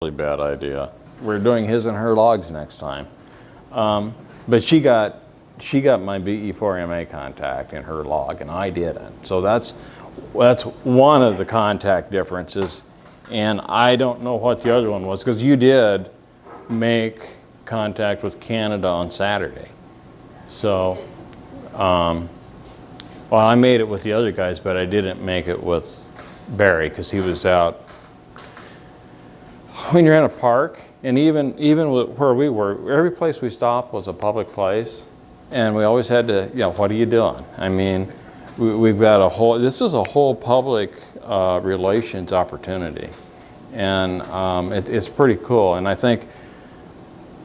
really bad idea. We're doing his and her logs next time. But she got my VE4MA contact in her log, and I didn't. So that's one of the contact differences. And I don't know what the other one was, because you did make contact with Canada on Saturday. So, well, I made it with the other guys, but I didn't make it with Barry because he was out. When you're in a park, and even where we were, every place we stopped was a public place, and we always had to, what are you doing? I mean, we've got this is a whole public relations opportunity, and it's pretty cool. And I think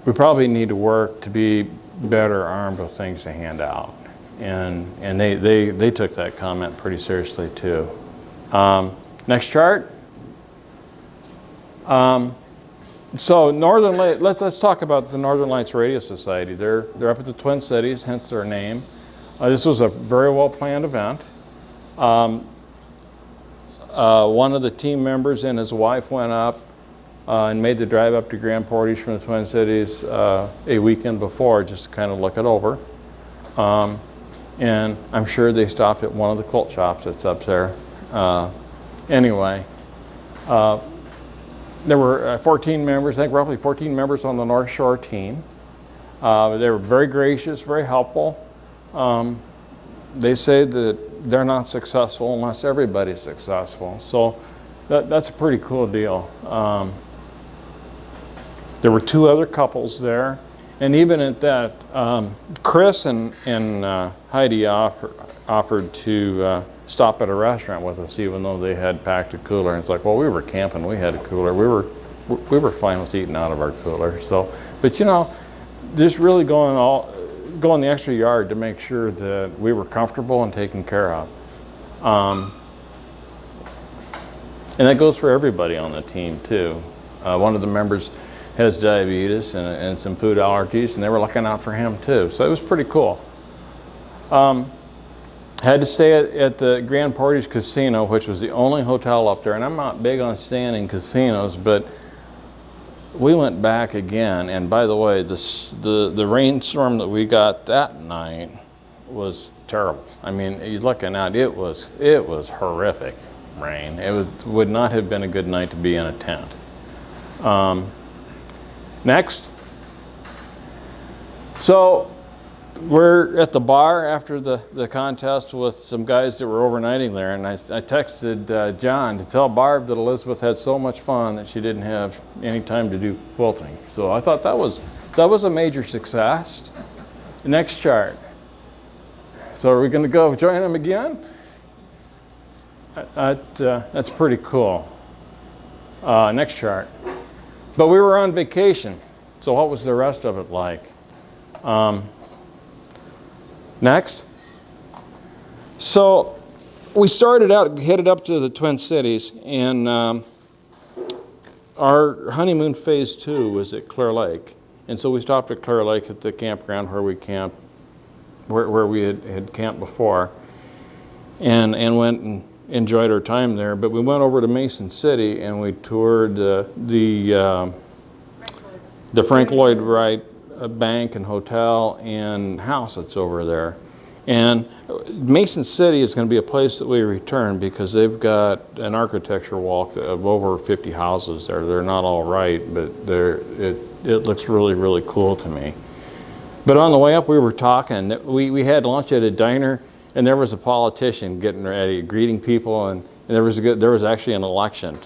we probably need to work to be better armed with things to hand out. And they took that comment pretty seriously too. Next chart. So Northern Lights, let's talk about the Northern Lights Radio Society. They're up at the Twin Cities, hence their name. This was a very well planned event. One of the team members and his wife went up and made the drive up to Grand Portage from the Twin Cities a weekend before, just to kind of look it over. And I'm sure they stopped at one of the quilt shops that's up there. Anyway, there were 14 members, I think roughly 14 members on the North Shore team. They were very gracious, very helpful. They say that they're not successful unless everybody's successful. So that's a pretty cool deal. There were 2 other couples there. And even at that, Chris and Heidi offered to stop at a restaurant with us, even though they had packed a cooler. And it's like, well, we were camping, we had a cooler. We were fine with eating out of our cooler. So, but just really going the extra yard to make sure that we were comfortable and taken care of. And that goes for everybody on the team too. One of the members has diabetes and some food allergies, and they were looking out for him too. So it was pretty cool. Had to stay at the Grand Portage Casino, which was the only hotel up there. And I'm not big on staying in casinos, but we went back again. And by the way, the rainstorm that we got that night was terrible. I mean, you're looking out, it was horrific rain. Would not have been a good night to be in a tent. Next. So we're at the bar after the contest with some guys that were overnighting there, and I texted John to tell Barb that Elizabeth had so much fun that she didn't have any time to do quilting. So I thought that was a major success. Next chart. So are we going to go join them again? That's pretty cool. Next chart. But we were on vacation, so what was the rest of it like? Next. So we started out, headed up to the Twin Cities, and our honeymoon phase 2 was at Clear Lake. And so we stopped at Clear Lake at the campground where we camped, where we had camped before, and went and enjoyed our time there. But we went over to Mason City and we toured the Frank Lloyd Wright bank and hotel and house that's over there. And Mason City is going to be a place that we return because they've got an architecture walk of over 50 houses there. They're not all right, but it looks really, really cool to me. But on the way up, we were talking. We had lunch at a diner, and there was a politician getting ready, greeting people, and there was actually an election,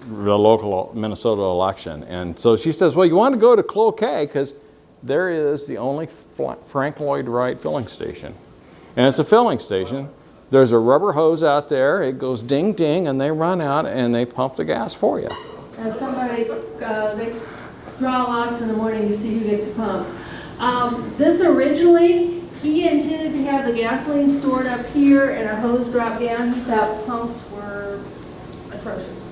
the local Minnesota election. And so she says, well, you want to go to Cloquet because there is the only Frank Lloyd Wright filling station. And it's a filling station. There's a rubber hose out there. It goes ding, ding, and they run out and they pump the gas for you. They draw lots in the morning to see who gets to pump. This originally, he intended to have the gasoline stored up here and a hose drop down. He thought pumps were atrocious.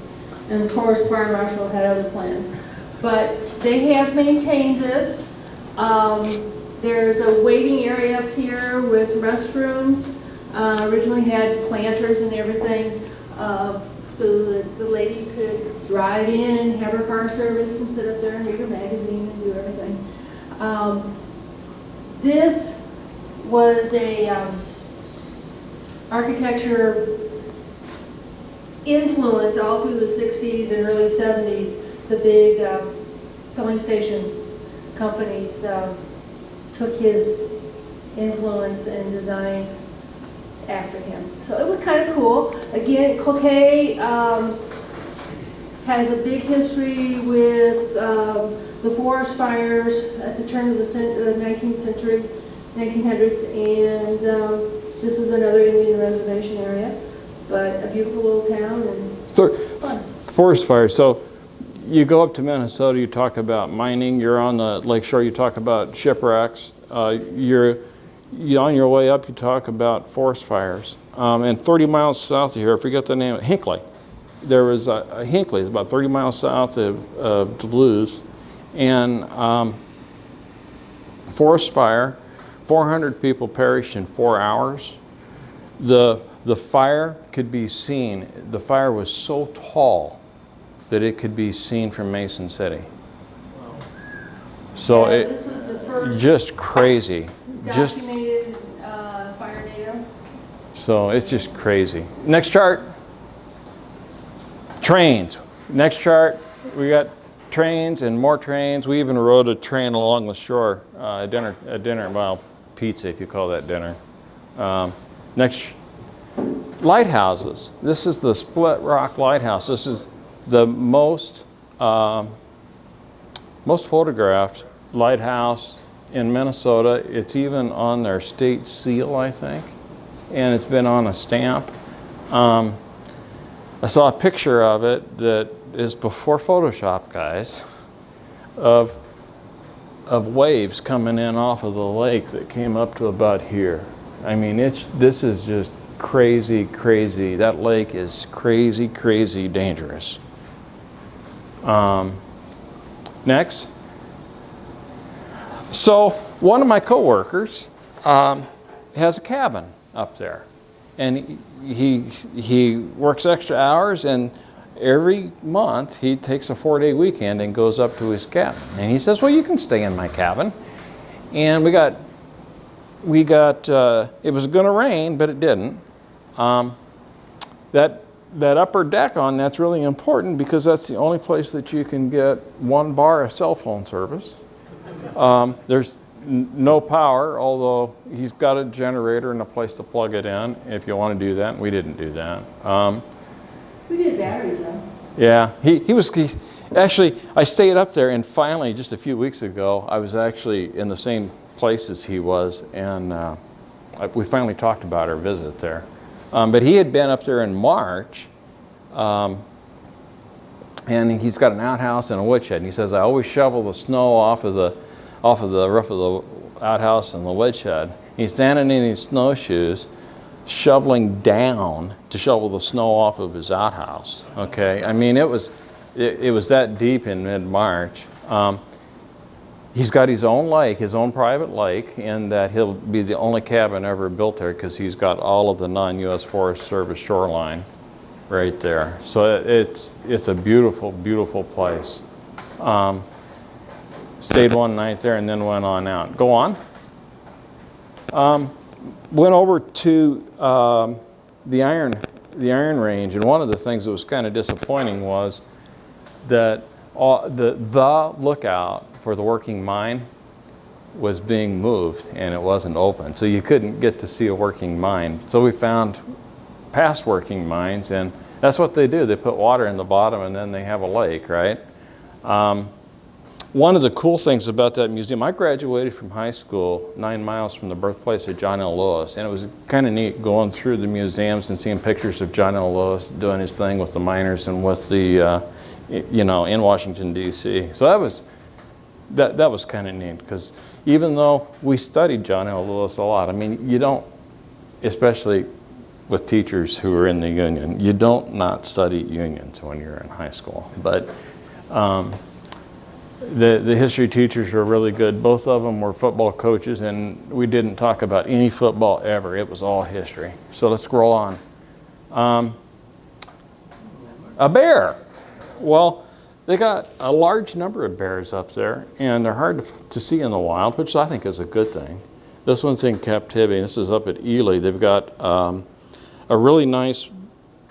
And of course, Fire Marshal had other plans. But they have maintained this. There's a waiting area up here with restrooms. Originally had planters and everything, so that the lady could drive in, have her car serviced, and sit up there and read her magazine and do everything. This was a architecture influence all through the 60s and early 70s. The big filling station companies took his influence and designed after him. So it was kind of cool. Again, Cloquet has a big history with the forest fires at the turn of the 19th century, 1900s, and this is another Indian reservation area, but a beautiful little town and So, fun. forest fires. So you go up to Minnesota, you talk about mining, you're on the lakeshore, you talk about shipwrecks, you're on your way up, you talk about forest fires. And 30 miles south of here, I forget the name, Hinckley. There was a Hinckley, it's about 30 miles south of Duluth, and forest fire, 400 people perished in 4 hours. The fire could be seen, the fire was so tall that it could be seen from Mason City. So Yeah, this was the first just crazy. Just documented fire data. so it's just crazy. Next chart. Trains. Next chart. We got trains and more trains. We even rode a train along the shore. Dinner. Well, pizza if you call that dinner. Next. Lighthouses. This is the Split Rock Lighthouse. This is the most photographed lighthouse in Minnesota. It's even on their state seal, I think, and it's been on a stamp. I saw a picture of it that is before Photoshop, guys, of waves coming in off of the lake that came up to about here. I mean, this is just crazy, crazy. That lake is crazy, crazy dangerous. Next. So one of my coworkers has a cabin up there, and he works extra hours, and every month he takes a 4-day weekend and goes up to his cabin. And he says, "Well, you can stay in my cabin." And we got. It was going to rain, but it didn't. That upper deck on that's really important because that's the only place that you can get 1 bar of cell phone service. There's no power, although he's got a generator and a place to plug it in if you want to do that. We didn't do that. We did batteries though. Yeah, he's actually, I stayed up there, and finally, just a few weeks ago, I was actually in the same place as he was, and we finally talked about our visit there. But he had been up there in March, and he's got an outhouse and a woodshed. And he says, "I always shovel the snow off of the roof of the outhouse and the woodshed." He's standing in his snowshoes, shoveling down to shovel the snow off of his outhouse. Okay, I mean it was that deep in mid-March. He's got his own lake, his own private lake, and that he'll be the only cabin ever built there because he's got all of the non-U.S. Forest Service shoreline right there. So it's a beautiful, beautiful place. Stayed one night there and then went on out. Go on. Went over to the Iron Range, and one of the things that was kind of disappointing was that the lookout for the working mine was being moved and it wasn't open, so you couldn't get to see a working mine. So we found past working mines, and that's what they do. They put water in the bottom and then they have a lake, right? One of the cool things about that museum, I graduated from high school 9 miles from the birthplace of John L. Lewis, and it was kind of neat going through the museums and seeing pictures of John L. Lewis doing his thing with the miners and with the in Washington, D.C. So that was kind of neat, because even though we studied John L. Lewis a lot, I mean, you don't, especially with teachers who are in the union, you don't not study unions when you're in high school. But the history teachers were really good. Both of them were football coaches, and we didn't talk about any football ever. It was all history. So let's scroll on. A bear. Well, they got a large number of bears up there, and they're hard to see in the wild, which I think is a good thing. This one's in captivity. This is up at Ely. They've got a really nice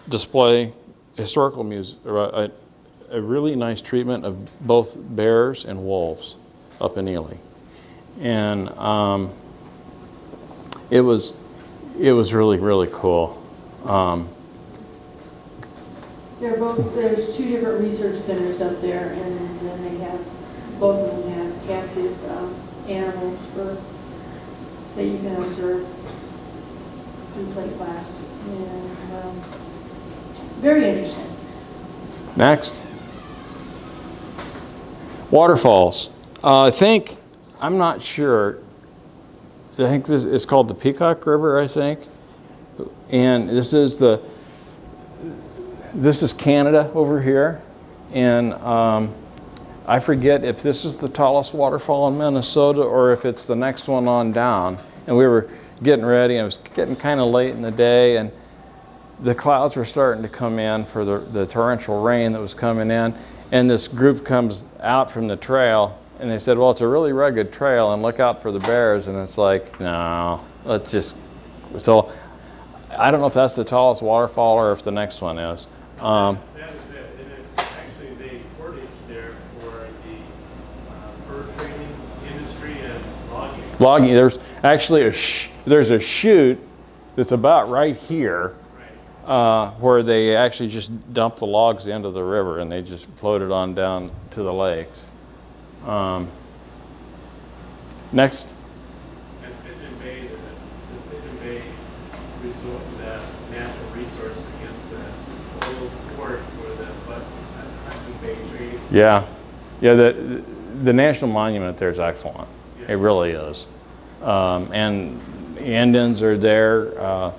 display, historical music, a really nice treatment of both bears and wolves up in Ely, and it was really cool. There's two different research centers up there, and then they have, both of them have captive animals that you can observe through plate glass. And very interesting. Next. Waterfalls. I'm not sure. I think this is called the Peacock River, I think. And this is Canada over here. And I forget if this is the tallest waterfall in Minnesota or if it's the next one on down. And we were getting ready, and it was getting kind of late in the day, and the clouds were starting to come in for the torrential rain that was coming in. And this group comes out from the trail, and they said, well, it's a really rugged trail, and look out for the bears. And it's like, no, let's just, so I don't know if that's the tallest waterfall or if the next one is. That is it. And actually, they portage there for the fur trading industry and logging. Logging, there's actually there's a chute that's about right here, where they actually just dump the logs into the river, and they just float it on down to the lakes. Next. And Pigeon Bay, the Pigeon Bay resort, that natural resource against the oil fort for the Hudson Bay trade. Yeah, the national monument there is excellent. It really is. And the Indians are there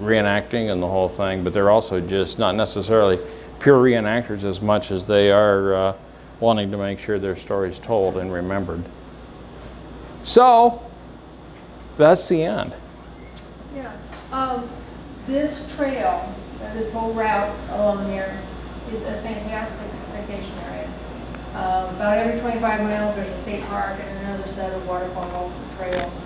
reenacting and the whole thing, but they're also just not necessarily pure reenactors as much as they are wanting to make sure their story's told and remembered. So, that's the end. Yeah. This trail, this whole route along here, is a fantastic vacation area. About every 25 miles, there's a state park and another set of waterfalls and trails.